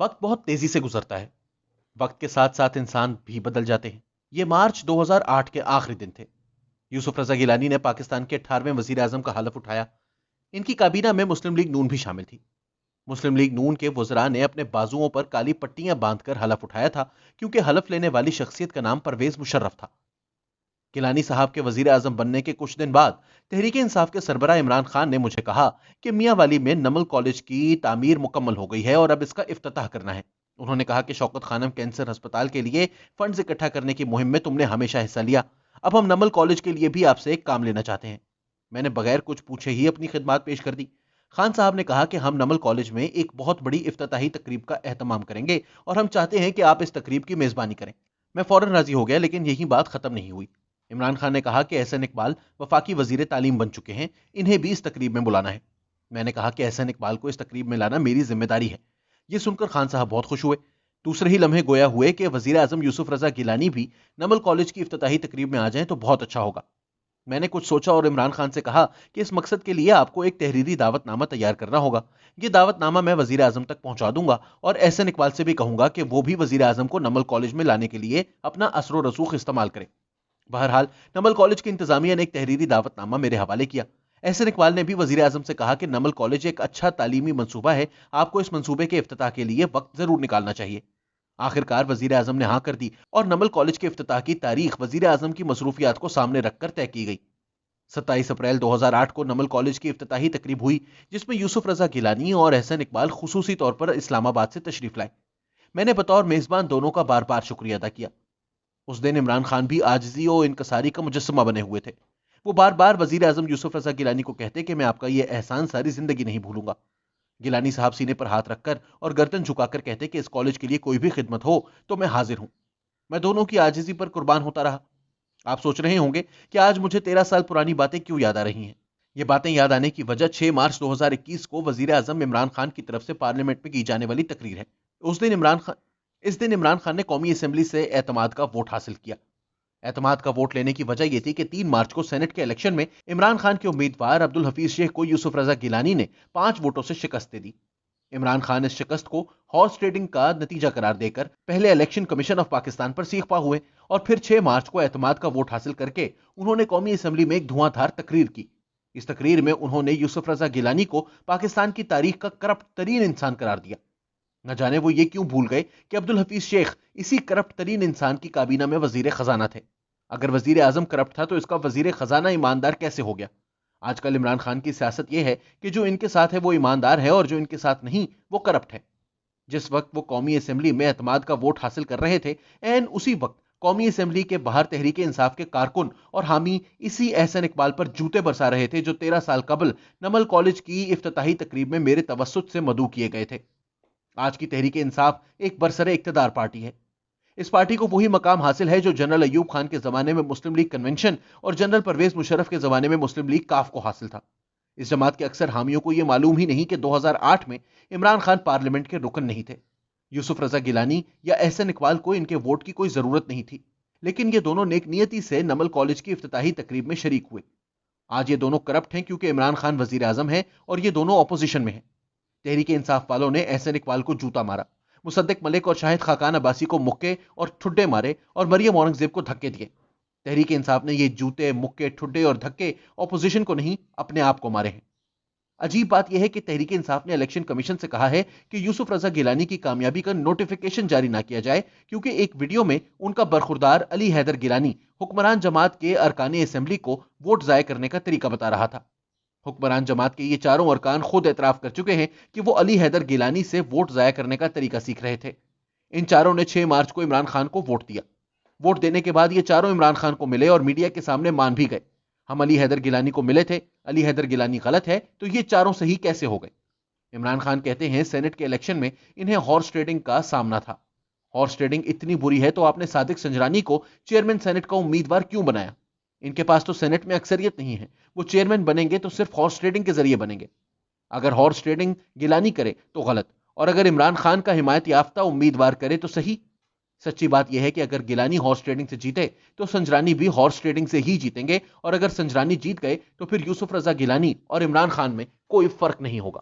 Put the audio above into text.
وقت بہت تیزی سے گزرتا ہے۔ وقت کے ساتھ ساتھ انسان بھی بدل جاتے ہیں۔ یہ مارچ 2008 کے آخری دن تھے۔ یوسف رضا گیلانی نے پاکستان کے 18ویں وزیر اعظم کا حلف اٹھایا۔ ان کی کابینہ میں مسلم لیگ نون بھی شامل تھی۔ مسلم لیگ نون کے وزراء نے اپنے بازوؤں پر کالی پٹیاں باندھ کر حلف اٹھایا تھا، کیونکہ حلف لینے والی شخصیت کا نام پرویز مشرف تھا۔ گیلانی صاحب کے وزیر اعظم بننے کے کچھ دن بعد تحریک انصاف کے سربراہ عمران خان نے مجھے کہا کہ میاں والی میں نمل کالج کی تعمیر مکمل ہو گئی ہے اور اب اس کا افتتاح کرنا ہے۔ انہوں نے کہا کہ شوکت خانم کینسر ہسپتال کے لیے فنڈز اکٹھا کرنے کی مہم میں تم نے ہمیشہ حصہ لیا، اب ہم نمل کالج کے لیے بھی آپ سے ایک کام لینا چاہتے ہیں۔ میں نے بغیر کچھ پوچھے ہی اپنی خدمات پیش کر دی۔ خان صاحب نے کہا کہ ہم نمل کالج میں ایک بہت بڑی افتتاحی تقریب کا اہتمام کریں گے اور ہم چاہتے ہیں کہ آپ اس تقریب کی میزبانی کریں۔ میں فوراً راضی ہو گیا، لیکن یہی بات ختم نہیں ہوئی۔ عمران خان نے کہا کہ احسن اقبال وفاقی وزیر تعلیم بن چکے ہیں، انہیں بھی اس تقریب میں بلانا ہے۔ میں نے کہا کہ احسن اقبال کو اس تقریب میں لانا میری ذمہ داری ہے۔ یہ سن کر خان صاحب بہت خوش ہوئے۔ دوسرے ہی لمحے گویا ہوئے کہ وزیر اعظم یوسف رضا گیلانی بھی نمل کالج کی افتتاحی تقریب میں آ جائیں تو بہت اچھا ہوگا۔ میں نے کچھ سوچا اور عمران خان سے کہا کہ اس مقصد کے لیے آپ کو ایک تحریری دعوت نامہ تیار کرنا ہوگا۔ یہ دعوت نامہ میں وزیر اعظم تک پہنچا دوں گا اور احسن اقبال سے بھی کہوں گا کہ وہ بھی وزیر اعظم کو نمل کالج میں لانے کے لیے اپنا اثر و رسوخ استعمال کرے۔ بہرحال نمل کالج کی انتظامیہ نے ایک تحریری دعوت نامہ میرے حوالے کیا۔ احسن اقبال نے بھی وزیر اعظم سے کہا کہ نمل کالج ایک اچھا تعلیمی منصوبہ ہے، آپ کو اس منصوبے کے افتتاح کے لیے وقت ضرور نکالنا چاہیے۔ آخرکار وزیر اعظم نے ہاں کر دی اور نمل کالج کے افتتاح کی تاریخ وزیر اعظم کی مصروفیات کو سامنے رکھ کر طے کی گئی۔ 27 اپریل 2008 کو نمل کالج کی افتتاحی تقریب ہوئی، جس میں یوسف رضا گیلانی اور احسن اقبال خصوصی طور پر اسلام آباد سے تشریف لائے۔ میں نے بطور میزبان دونوں کا بار بار شکریہ ادا کیا۔ اس دن عمران خان بھی عاجزی و انکساری کا مجسمہ بنے ہوئے تھے۔ وہ بار بار وزیر اعظم یوسف رضا گیلانی کو کہتے کہ میں آپ کا یہ احسان ساری زندگی نہیں بھولوں گا۔ گیلانی صاحب سینے پر ہاتھ رکھ کر اور گردن جھکا کر کہتے کہ اس کالج کے لیے کوئی بھی خدمت ہو تو میں حاضر ہوں۔ میں دونوں کی عاجزی پر قربان ہوتا رہا۔ آپ سوچ رہے ہوں گے کہ آج مجھے 13 سال پرانی باتیں کیوں یاد آ رہی ہیں۔ یہ باتیں یاد آنے کی وجہ 6 مارچ 2021 کو وزیر اعظم عمران خان کی طرف سے پارلیمنٹ میں کی جانے والی تقریر ہے۔ اس دن عمران خان نے قومی اسمبلی سے اعتماد کا ووٹ حاصل کیا۔ اعتماد کا ووٹ لینے کی وجہ یہ تھی کہ 3 مارچ کو سینٹ کے الیکشن میں عمران خان کے امیدوار عبدالحفیظ شیخ کو یوسف رضا گیلانی نے 5 ووٹوں سے شکست دے دی۔ عمران خان اس شکست کو ہارس ٹریڈنگ کا نتیجہ قرار دے کر پہلے الیکشن کمیشن آف پاکستان پر سیخ پا ہوئے اور پھر 6 مارچ کو اعتماد کا ووٹ حاصل کر کے انہوں نے قومی اسمبلی میں ایک دھواں دھار تقریر کی۔ اس تقریر میں انہوں نے یوسف رضا گیلانی کو پاکستان کی تاریخ کا کرپٹ ترین انسان قرار دیا۔ نہ جانے وہ یہ کیوں بھول گئے کہ عبدالحفیظ شیخ اسی کرپٹ ترین انسان کی کابینہ میں وزیر خزانہ تھے۔ اگر وزیر اعظم کرپٹ تھا تو اس کا وزیر خزانہ ایماندار کیسے ہو گیا؟ آج کل عمران خان کی سیاست یہ ہے کہ جو ان کے ساتھ ہے وہ ایماندار ہے اور جو ان کے ساتھ نہیں وہ کرپٹ ہے۔ جس وقت وہ قومی اسمبلی میں اعتماد کا ووٹ حاصل کر رہے تھے، عین اسی وقت قومی اسمبلی کے باہر تحریک انصاف کے کارکن اور حامی اسی احسن اقبال پر جوتے برسا رہے تھے جو 13 سال قبل نمل کالج کی افتتاحی تقریب میں میرے توسط سے مدعو کیے گئے تھے۔ آج کی تحریک انصاف ایک برسر اقتدار پارٹی ہے۔ اس پارٹی کو وہی مقام حاصل ہے جو جنرل ایوب خان کے زمانے میں مسلم لیگ کنونشن اور جنرل پرویز مشرف کے زمانے میں مسلم لیگ کاف کو حاصل تھا۔ اس جماعت کے اکثر حامیوں کو یہ معلوم ہی نہیں کہ 2008 میں عمران خان پارلیمنٹ کے رکن نہیں تھے۔ یوسف رضا گیلانی یا احسن اقبال کو ان کے ووٹ کی کوئی ضرورت نہیں تھی، لیکن یہ دونوں نیک نیتی سے نمل کالج کی افتتاحی تقریب میں شریک ہوئے۔ آج یہ دونوں کرپٹ ہیں کیونکہ عمران خان وزیر اعظم ہے اور یہ دونوں اپوزیشن میں ہیں۔ تحریک انصاف والوں نے احسن اقبال کو جوتا مارا، مصدق ملک اور شاہد خاقان عباسی کو مکے اور ٹھڈے مارے اور مریم اورنگزیب کو دھکے دیے۔ تحریک انصاف نے یہ جوتے، مکے، ٹھڈے اور دھکے اپوزیشن کو نہیں اپنے آپ کو مارے ہیں۔ عجیب بات یہ ہے کہ تحریک انصاف نے الیکشن کمیشن سے کہا ہے کہ یوسف رضا گیلانی کی کامیابی کا نوٹیفیکیشن جاری نہ کیا جائے، کیونکہ ایک ویڈیو میں ان کا برخوردار علی حیدر گیلانی حکمران جماعت کے ارکان اسمبلی کو ووٹ ضائع کرنے کا طریقہ بتا رہا تھا۔ حکمران جماعت کے یہ چاروں ارکان خود اعتراف کر چکے ہیں کہ وہ علی حیدر گیلانی سے ووٹ ضائع کرنے کا طریقہ سیکھ رہے تھے۔ ان چاروں نے 6 مارچ کو عمران خان کو ووٹ دیا۔ ووٹ دینے کے بعد یہ چاروں عمران خان کو ملے اور میڈیا کے سامنے مان بھی گئے۔ ہم علی حیدر گیلانی کو ملے تھے، علی حیدر گیلانی غلط ہے، تو یہ چاروں صحیح کیسے ہو گئے؟ عمران خان کہتے ہیں سینٹ کے الیکشن میں انہیں ہارس ٹریڈنگ کا سامنا تھا۔ ہارس ٹریڈنگ اتنی بری ہے تو آپ نے صادق سنجرانی کو چیئرمین سینٹ کا امیدوار کیوں بنایا؟ ان کے پاس تو سینٹ میں اکثریت نہیں ہے، وہ چیئرمین بنیں گے تو صرف ہارس ٹریڈنگ کے ذریعے بنیں گے۔ اگر ہارس ٹریڈنگ گیلانی کرے تو غلط، اور اگر عمران خان کا حمایت یافتہ امیدوار کرے تو صحیح۔ سچی بات یہ ہے کہ اگر گیلانی ہارس ٹریڈنگ سے جیتے تو سنجرانی بھی ہارس ٹریڈنگ سے ہی جیتیں گے، اور اگر سنجرانی جیت گئے تو پھر یوسف رضا گیلانی اور عمران خان میں کوئی فرق نہیں ہوگا۔